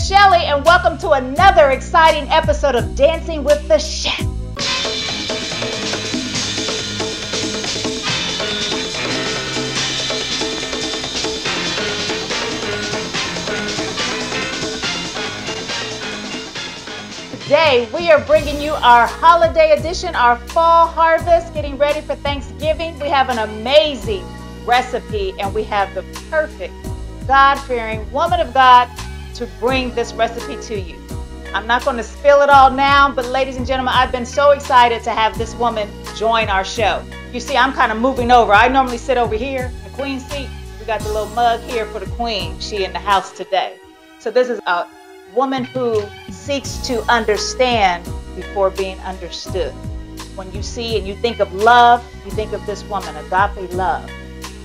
Chelley, and welcome to another exciting episode of Dancing with the Chef. Today, we are bringing you our holiday edition, our fall harvest, getting ready for Thanksgiving. We have an amazing recipe, and we have the perfect God-fearing woman of God to bring this recipe to you. I'm not going to spill it all now, but ladies and gentlemen, I've been so excited to have this woman join our show. You see, I'm kind of moving over. I normally sit over here, the queen seat. We got the little mug here for the queen. She in the house today. So this is a woman who seeks to understand before being understood. When you see and you think of love, you think of this woman, agape love,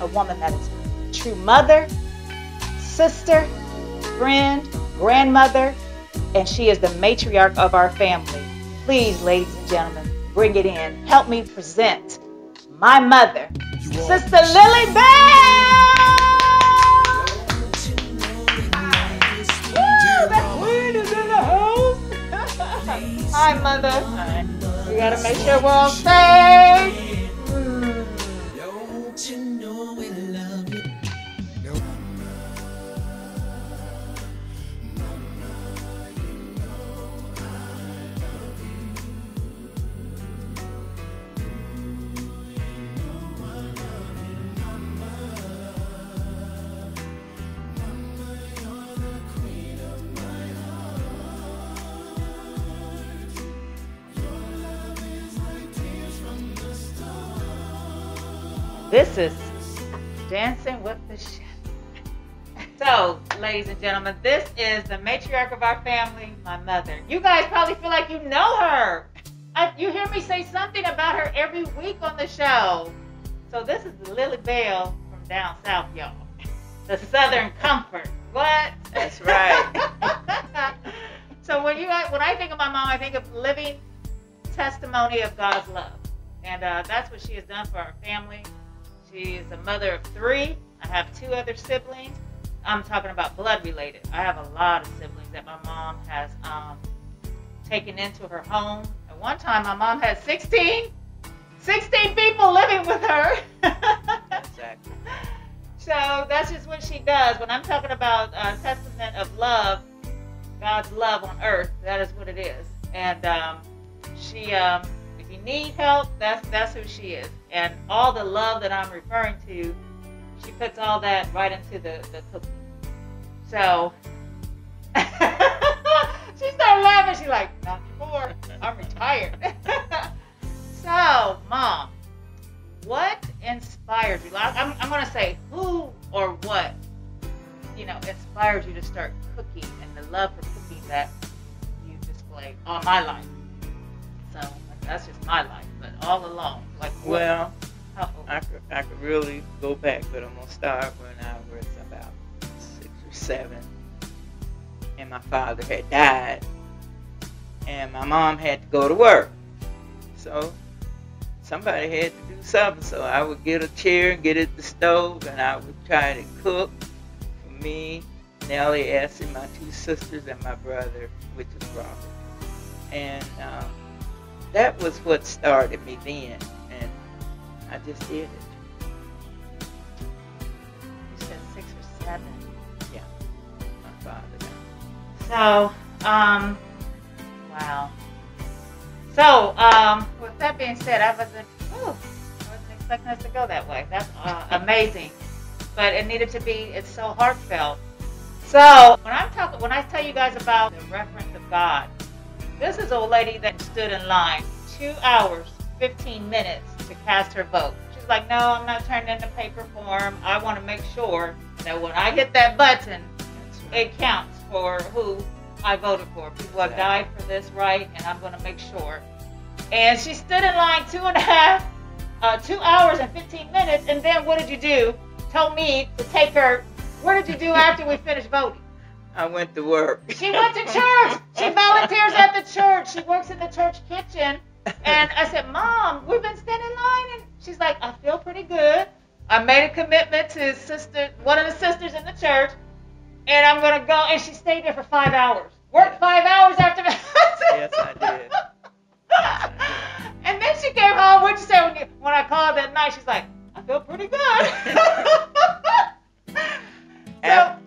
a woman that is a true mother, sister, friend, grandmother, and she is the matriarch of our family. Please, ladies and gentlemen, bring it in. Help me present my mother, Sister Lillie Bell. Hi, Mother. Hi. We gotta make sure we're all safe. Don't you know we love you? This is Dancing with the Chef. So, ladies and gentlemen, this is the matriarch of our family, my mother. You guys probably feel like you know her. You hear me say something about her every week on the show. So this is Lillie Bell from down south, y'all. The Southern Comfort. What? That's right. So when I think of my mom, I think of living testimony of God's love. And that's what she has done for our family. She is a mother of 3. I have 2 other siblings. I'm talking about blood related. I have a lot of siblings that my mom has taken into her home. At one time, my mom had 16 people living with her. Exactly. So that's just what she does. When I'm talking about testament of love, God's love on earth, that is what it is. And she, if you need help, that's who she is. And all the love that I'm referring to, she puts all that right into the cooking. So she started laughing. She's like, not anymore. I'm retired. So, Mom, what inspired you? I'm going to say who or what, inspired you to start cooking and the love for cooking that you display all my life. So that's just my life, but all along. Well, I could really go back, but I'm going to start when I was about 6 or 7, and my father had died, and my mom had to go to work. So somebody had to do something, so I would get a chair and get at the stove, and I would try to cook for me, Nellie, Essie, my 2 sisters, and my brother, which is Robert. And that was what started me then, and I just did it. You said 6 or 7? Yeah, my father died. So, wow. So, with that being said, I wasn't expecting us to go that way. That's amazing. But it needed to be, it's so heartfelt. So, when I tell you guys about the reference of God, this is an old lady that stood in line 2 hours, 15 minutes to cast her vote. She's like, no, I'm not turning in the paper form. I want to make sure that when I hit that button, it counts for who I voted for. People have died for this right, and I'm going to make sure. And she stood in line 2 hours and 15 minutes, and then what did you do? Told me to take her. What did you do after we finished voting? I went to work. She went to church. She volunteers at the church. She works in the church kitchen. And I said, Mom, we've been standing in line. And she's like, I feel pretty good. I made a commitment to one of the sisters in the church. and I'm gonna go. And she stayed there for 5 hours. Worked 5 hours after that. Yes, I did. And then she came home. What'd you say when I called that night? She's like, I feel pretty good.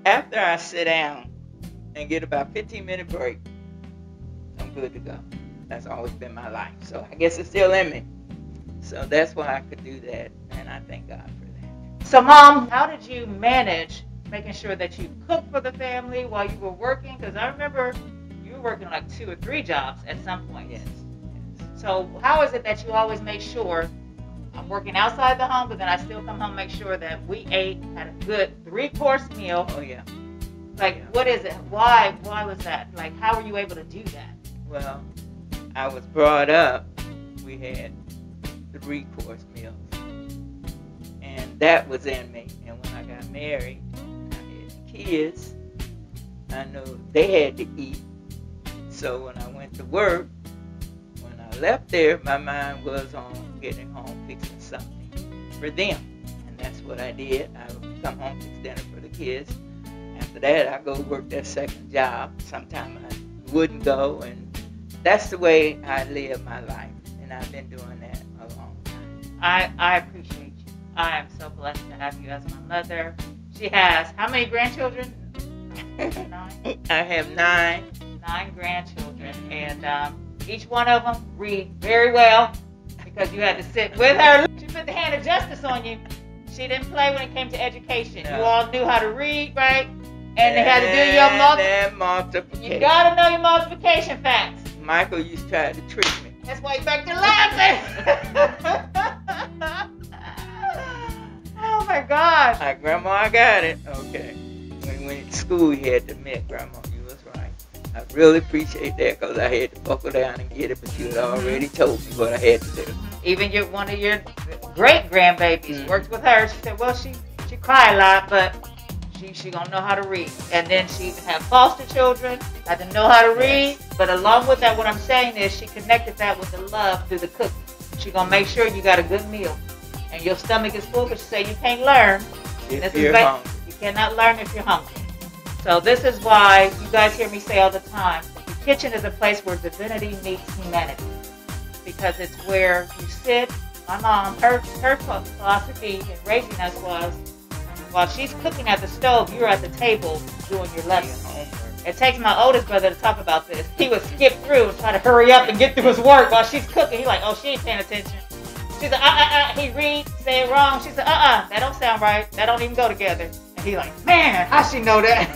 After I sit down and get about 15-minute break, I'm good to go. That's always been my life. So I guess it's still in me. So that's why I could do that, and I thank God for that. So, Mom, how did you manage making sure that you cooked for the family while you were working? Because I remember you were working like 2 or 3 jobs at some point. Yes. So how is it that you always make sure I'm working outside the home, but then I still come home and make sure that we had a good 3-course meal? Oh, yeah. Like, what is it? Why was that? Like, how were you able to do that? Well, I was brought up, we had 3-course meals. And that was in me. And when I got married, I had kids, I knew they had to eat. So when I went to work, when I left there, my mind was on getting home, fixing something for them. And that's what I did. I would come home, fix dinner for the kids. After that, I go work that second job. Sometimes I wouldn't go, and that's the way I live my life. And I've been doing that a long time. I appreciate you. I am so blessed to have you as my mother. She has how many grandchildren? 9? I have 9. 9 grandchildren, and each one of them read very well because you had to sit with her. She put the hand of justice on you. She didn't play when it came to education. No. You all knew how to read, right? And they had to do your multiplication. You gotta know your multiplication facts. Michael used to try to trick me. That's why you're back to laughing. Oh my gosh. Like, Grandma, I got it. Okay. When we went to school, he had to admit, Grandma, you was right. I really appreciate that because I had to buckle down and get it, but you had already told me what I had to do. Even one of your great grandbabies worked with her. She said, well, she cried a lot, but she gonna know how to read. And then she had foster children, had to know how to read. But along with that, what I'm saying is she connected that with the love through the cooking. She gonna make sure you got a good meal. And your stomach is full, but she said you can't learn. If you're hungry. You cannot learn if you're hungry. So this is why you guys hear me say all the time, the kitchen is a place where divinity meets humanity. Because it's where you sit. My mom, her philosophy in raising us was, while she's cooking at the stove, you're at the table doing your lesson. It takes my oldest brother to talk about this. He would skip through and try to hurry up and get through his work while she's cooking. He's like, oh, she ain't paying attention. She said, he reads, say it wrong. She said, that don't sound right. That don't even go together. And he's like, man, how she know that?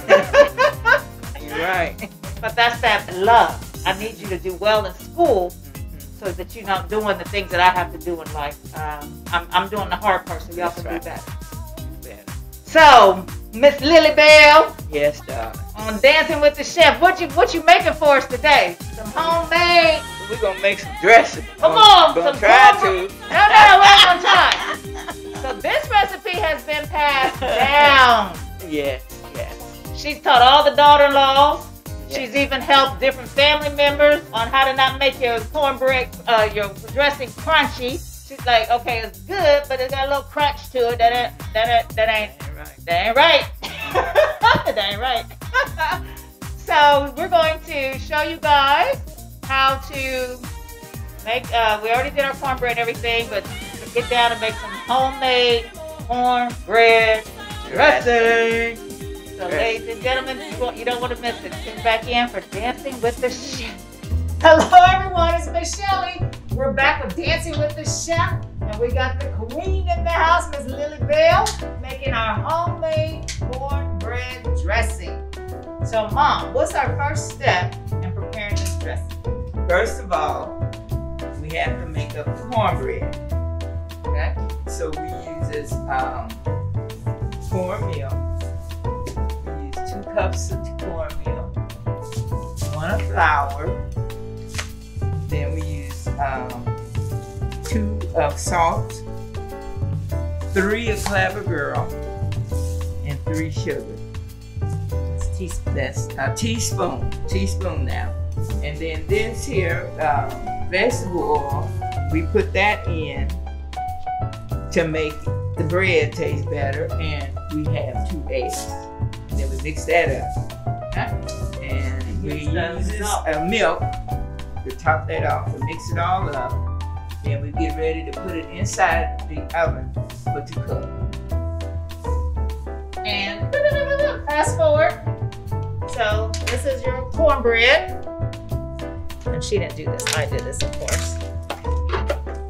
You're right. But that's that love. I need you to do well in school so that you're not doing the things that I have to do in life. I'm doing the hard part so y'all can do better. So, Miss Lillie Bell. Yes, darling. On Dancing with the Chef. What you making for us today? Some homemade. We're gonna make some dressing. Come on, gonna some try cornbread. No, we're gonna try. So this recipe has been passed down. Yes. She's taught all the daughter-in-laws. Yes. She's even helped different family members on how to not make your cornbread, your dressing crunchy. She's like, okay, it's good, but it's got a little crunch to it. That ain't right. That ain't right. So we're going to show you guys how to make, we already did our cornbread and everything, but get down and make some homemade cornbread dressing. So ladies and gentlemen, you don't want to miss it. Tune back in for Dancing with the Chef. Hello everyone, it's Miss Chelley. We're back with Dancing with the Chef, and we got the queen in the house, Miss Lillie Bell, making our homemade cornbread dressing. So Mom, what's our first step in preparing this dressing? First of all, we have to make up the cornbread. Okay. So we use this cornmeal. We use 2 cups of cornmeal, 1 of flour. Then we use 2 of salt, 3 of clabber girl, and 3 sugar. That's a teaspoon now. And then this here vegetable oil, we put that in to make the bread taste better, and we have 2 eggs. Then we mix that up. Okay. And we use milk to top that off. We mix it all up. Then we get ready to put it inside the oven for to cook. And fast forward. So this is your cornbread. And she didn't do this, I did this, of course.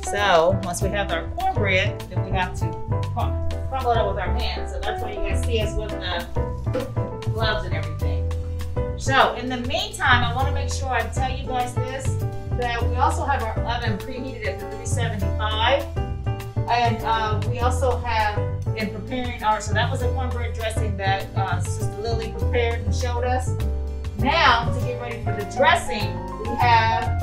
So once we have our cornbread, then we have to crumble it up with our hands. So that's why you guys see us with the gloves and everything. So in the meantime, I want to make sure I tell you guys this, that we also have our oven preheated at the 375. And we also have, in preparing our, so that was a cornbread dressing that Sister Lillie prepared and showed us. Now, to get ready for the dressing, we have,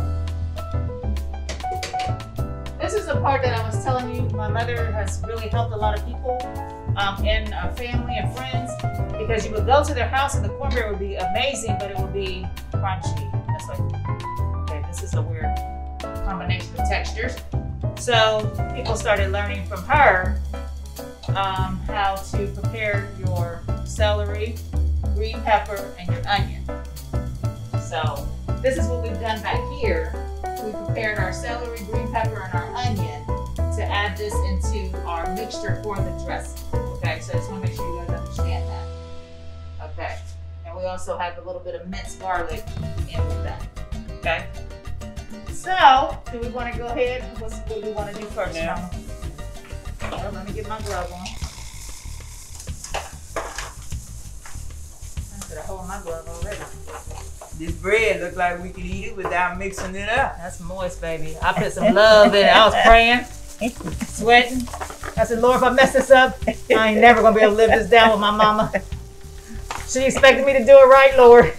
this is the part that I was telling you, my mother has really helped a lot of people in our family and friends, because you would go to their house and the cornbread would be amazing, but it would be crunchy. That's like, okay, this is a weird combination of textures. So people started learning from her how to prepare your celery, green pepper, and your onion. So this is what we've done back here. We prepared our celery, green pepper, and our onion to add this into our mixture for the dressing. Okay, so I just want to make sure you guys understand that. Okay, and we also have a little bit of minced garlic in with that. Okay. So, do we want to go ahead? What do we want to do first, Mama? Well, let me get my glove on. I could have hold my glove already. This bread looks like we could eat it without mixing it up. That's moist, baby. I put some love in it. I was praying, sweating. I said, Lord, if I mess this up, I ain't never going to be able to live this down with my mama. She expected me to do it right, Lord.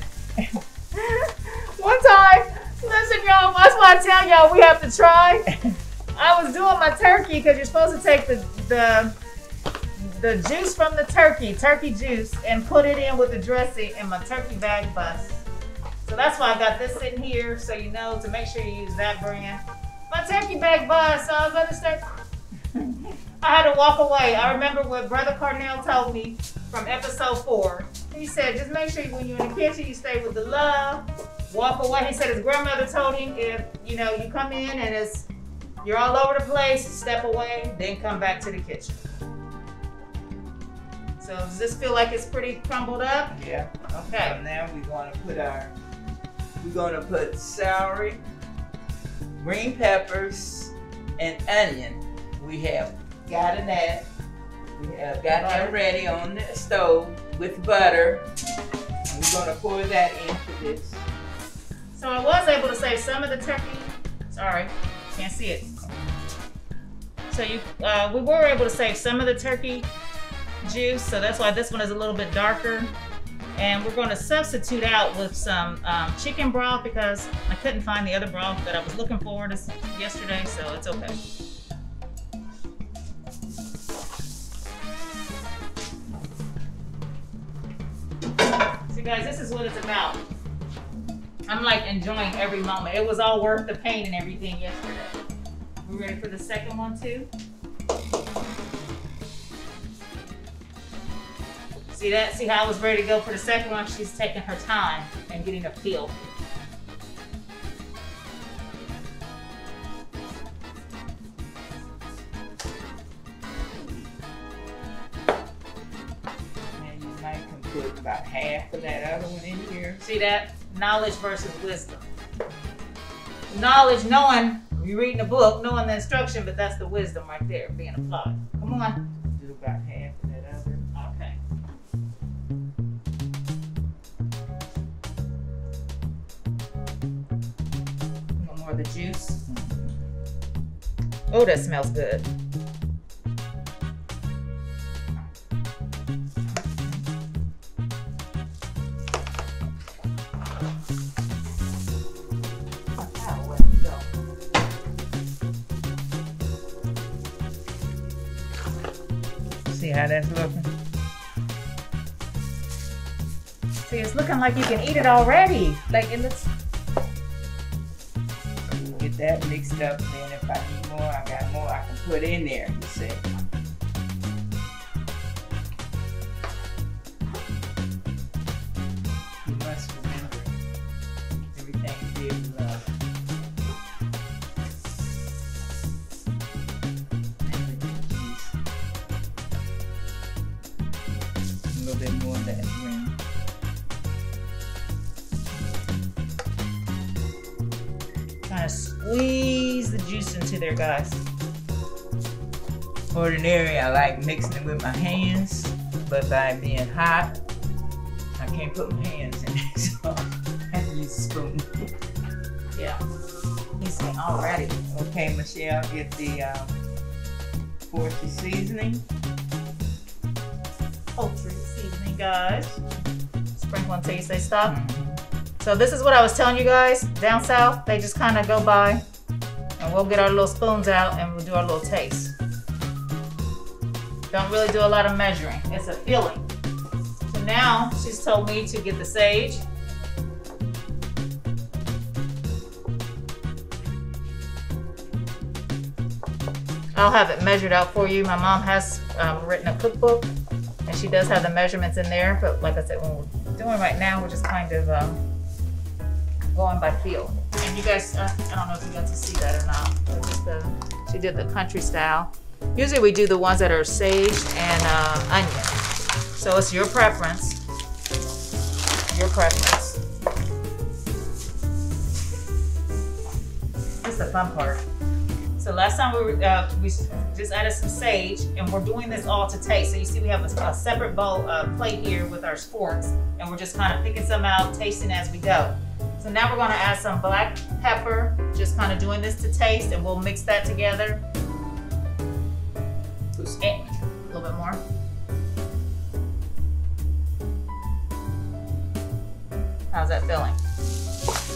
One time, listen, y'all, that's why I tell y'all we have to try. I was doing my turkey, because you're supposed to take the juice from the turkey juice, and put it in with the dressing in my turkey bag bus. So that's why I got this sitting here, so you know to make sure you use that brand. My turkey bag bus, so I was about to start. I had to walk away. I remember what Brother Carnell told me from episode 4. He said, just make sure when you're in the kitchen, you stay with the love. Walk away. He said his grandmother told him, if you come in and you're all over the place, step away, then come back to the kitchen. So does this feel like it's pretty crumbled up? Yeah. Okay. So now we're gonna put celery, green peppers, and onion. We have gotten that. We have got that ready on the stove with butter. We're gonna pour that into this. So I was able to save some of the turkey. Sorry, can't see it. So we were able to save some of the turkey juice. So that's why this one is a little bit darker. And we're going to substitute out with some chicken broth, because I couldn't find the other broth that I was looking for yesterday. So it's okay. So guys, this is what it's about. I'm like enjoying every moment. It was all worth the pain and everything yesterday. We ready for the second one too? See that? See how I was ready to go for the second one? She's taking her time and getting a feel. And you might put about half of that other one in here. See that? Knowledge versus wisdom. Knowledge, knowing, you're reading a book, knowing the instruction, but that's the wisdom right there being applied. Come on. Do about half of that other. Okay. Want more of the juice? Oh, that smells good. See how that's looking? See, it's looking like you can eat it already. Like it looks. Get that mixed up, and then if I need more, I got more I can put in there, you see. little bit more of that green. Kind of squeeze the juice into there, guys. Ordinarily, I like mixing it with my hands, but by it being hot, I can't put my hands in it, so I have to use a spoon. Yeah. He's saying already. Okay, Michelle, get the poultry seasoning. Poultry seasoning, guys. Sprinkle until you say stop. So this is what I was telling you guys. Down south, they just kind of go by, and we'll get our little spoons out and we'll do our little taste. Don't really do a lot of measuring. It's a feeling. So now she's told me to get the sage. I'll have it measured out for you. My mom has written a cookbook, and she does have the measurements in there. But like I said, when we're doing right now, we're just kind of going by feel. And you guys, I don't know if you got to see that or not. But just she did the country style. Usually we do the ones that are sage and onion. So it's your preference. Your preference. This is the fun part. So last time we just added some sage, and we're doing this all to taste. So you see we have a separate bowl plate here with our forks, and we're just kind of picking some out, tasting as we go. So now we're going to add some black pepper, just kind of doing this to taste, and we'll mix that together. And a little bit more. How's that feeling?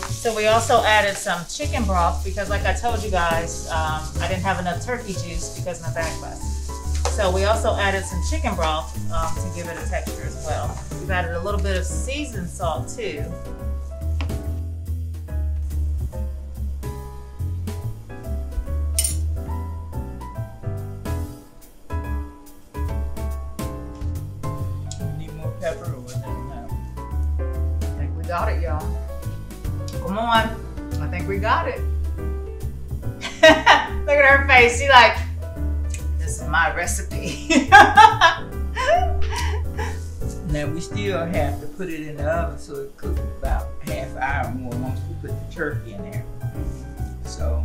So we also added some chicken broth because, like I told you guys, I didn't have enough turkey juice because of my back bust. So we also added some chicken broth to give it a texture as well. We've added a little bit of seasoned salt too. Pepper or was that enough? I think we got it, y'all. Come on. I think we got it. Look at her face. She's like, this is my recipe. Now we still have to put it in the oven so it cooks about half hour more once we put the turkey in there. So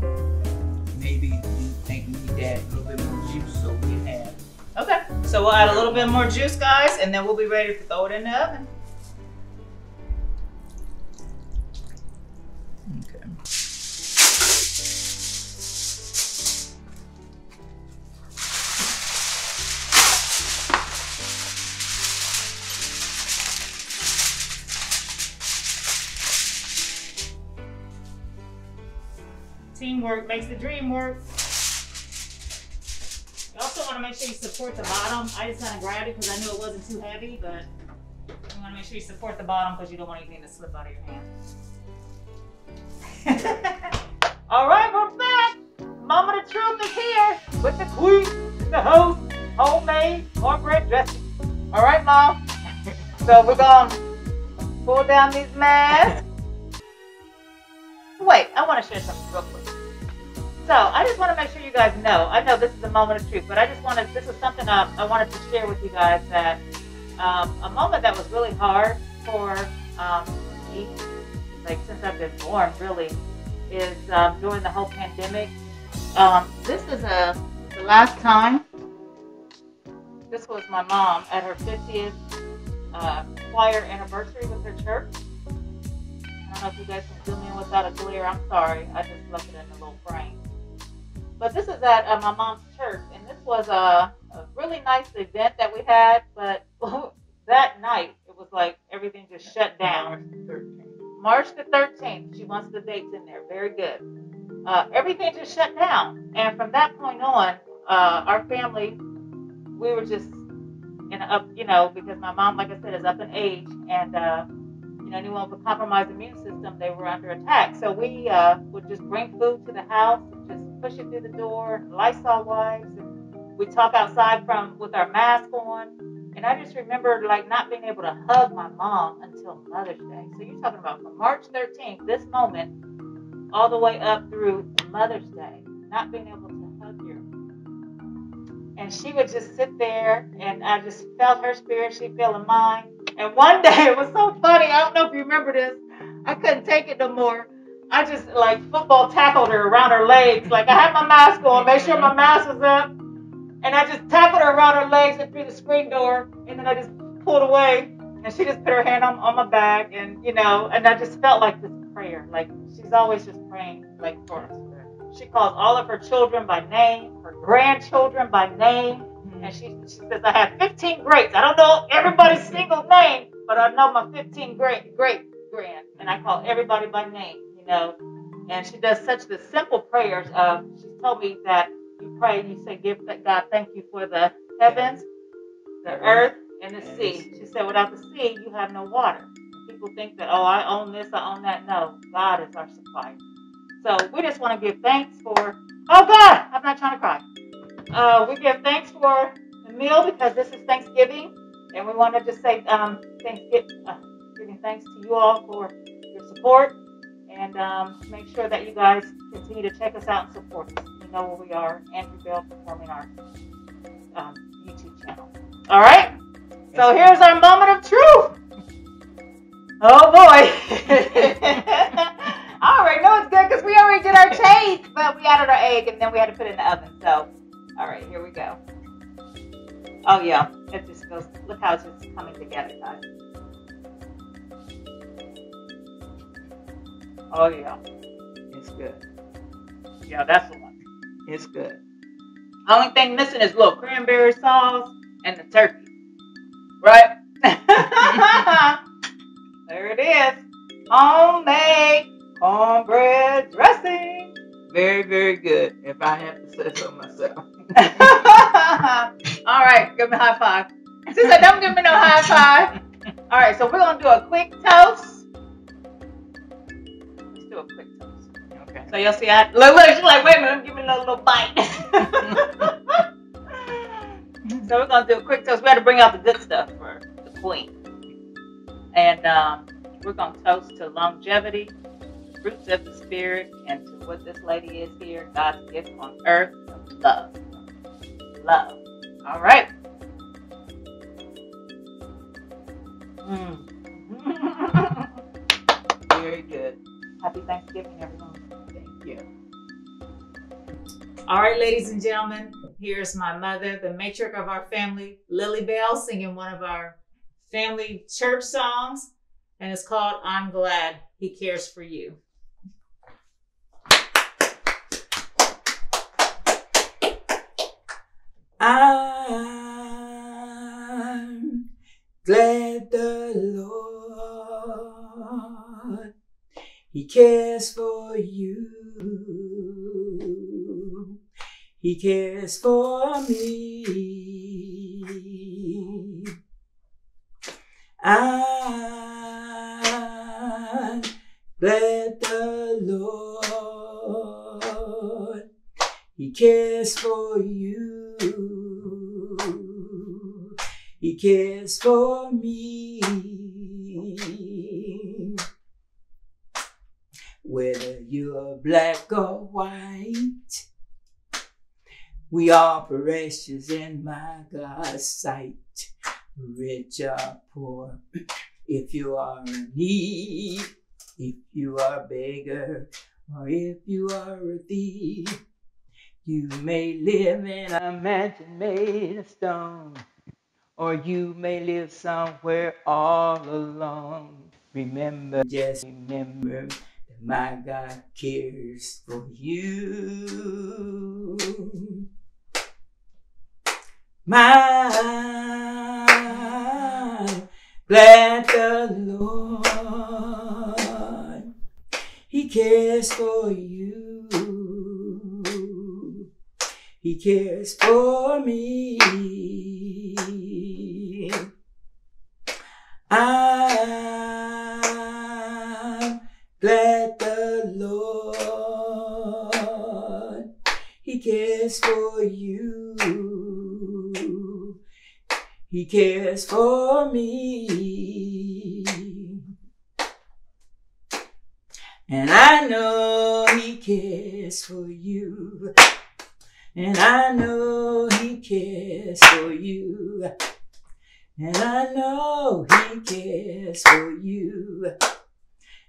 maybe you think we need to add a little bit more juice so we have. Okay, so we'll add a little bit more juice, guys, and then we'll be ready to throw it in the oven. Okay. Teamwork makes the dream work. You also want to make sure you support the bottom. I just kind of grabbed it because I knew it wasn't too heavy, but you want to make sure you support the bottom because you don't want anything to slip out of your hand. All right, we're back. Moment of truth is here with the queen in the house, homemade cornbread dressing. All right, Mom. So we're going to pull down these masks. Wait, I want to share something real quick. So I just want to make sure you guys know. I know this is a moment of truth, but I just wanted, this is something I wanted to share with you guys, that a moment that was really hard for me, like since I've been born, really, is during the whole pandemic. This is the last time. This was my mom at her 50th choir anniversary with her church. I don't know if you guys can zoom in without a glare. I'm sorry. I just left it in a little frame. But this is at my mom's church, and this was a really nice event that we had, but that night, it was like everything just shut down. March the 13th. She wants the dates in there. Very good. Everything just shut down. And from that point on, our family, we were just in up, because my mom, like I said, is up in age, and anyone with a compromised immune system, they were under attack. So we would just bring food to the house and just push it through the door, Lysol wipes, and we talk outside with our mask on. And I just remember not being able to hug my mom until Mother's Day. So you're talking about from March 13th, this moment, all the way up through Mother's Day, not being able to hug your And she would just sit there, and I just felt her spirit. She feeling mine. And one day, it was so funny. I don't know if you remember this. I couldn't take it no more. I just like football tackled her around her legs. Like I had my mask on, made sure my mask was up. And I just tackled her around her legs and through the screen door. And then I just pulled away. And she just put her hand on my back. And, you know, and I just felt like this prayer. Like she's always just praying like for us. She calls all of her children by name, her grandchildren by name. And she says, I have 15 greats. I don't know everybody's single name, but I know my 15 great grand. And I call everybody by name, you know. And she does such the simple prayers of, she told me that you pray and you say, give God, thank you for the heavens, the earth, and the sea. She said, without the sea, you have no water. And people think that, oh, I own this, I own that. No, God is our supplier. So we just want to give thanks for, oh God, I'm not trying to cry. We give thanks for the meal because this is Thanksgiving. And we want to just say giving thanks to you all for your support. And make sure that you guys continue to check us out and support us. You know where we are, Andrew Bell Performing Arts YouTube channel. All right? So here's our moment of truth. Oh boy. I already know it's good because we already did our taste, but we added our egg and then we had to put it in the oven. So, all right, here we go. Oh yeah, it just goes, look how it's just coming together, guys. Oh yeah. It's good. Yeah, that's the one. It's good. Only thing missing is a little cranberry sauce and the turkey. Right? There it is. Homemade cornbread dressing. Very, very good, if I have to say so myself. All right, give me a high five. She said, don't give me no high five. All right, so we're going to do a quick toast. Let's do a quick toast. Okay. So you'll see, look, she's like, wait a minute, give me a little bite. So we're going to do a quick toast. We had to bring out the good stuff for the queen. And we're going to toast to longevity, fruits of the spirit, and to what this lady is here, God's gift on earth of love. Love. All right. Very good. Happy Thanksgiving, everyone. Thank you. All right, ladies and gentlemen, here's my mother, the matriarch of our family, Lillie Bell, singing one of our family church songs, and it's called I'm Glad He Cares for You. I'm glad the Lord, He cares for you. He cares for me. I'm glad the Lord, He cares for you. He cares for me. Whether you're black or white, we are precious in my God's sight. Rich or poor, if you are in need, if you are a beggar, or if you are a thief, you may live in a mansion made of stone, or you may live somewhere all alone. Remember, just remember that my God cares for you. My glad the Lord, He cares for you. He cares for me. I'm glad the Lord, He cares for you. He cares for me. And I know He cares for you. And I know he cares for you. And I know he cares for you.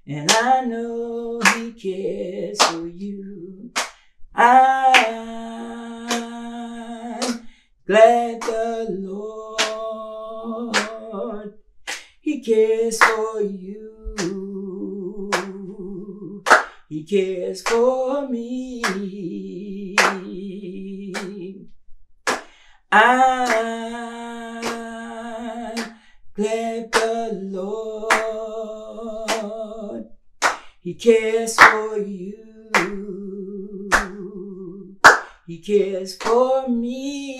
And I know he cares for you. I'm glad the Lord, he cares for you. He cares for me. I'm glad the Lord, he cares for you. He cares for me.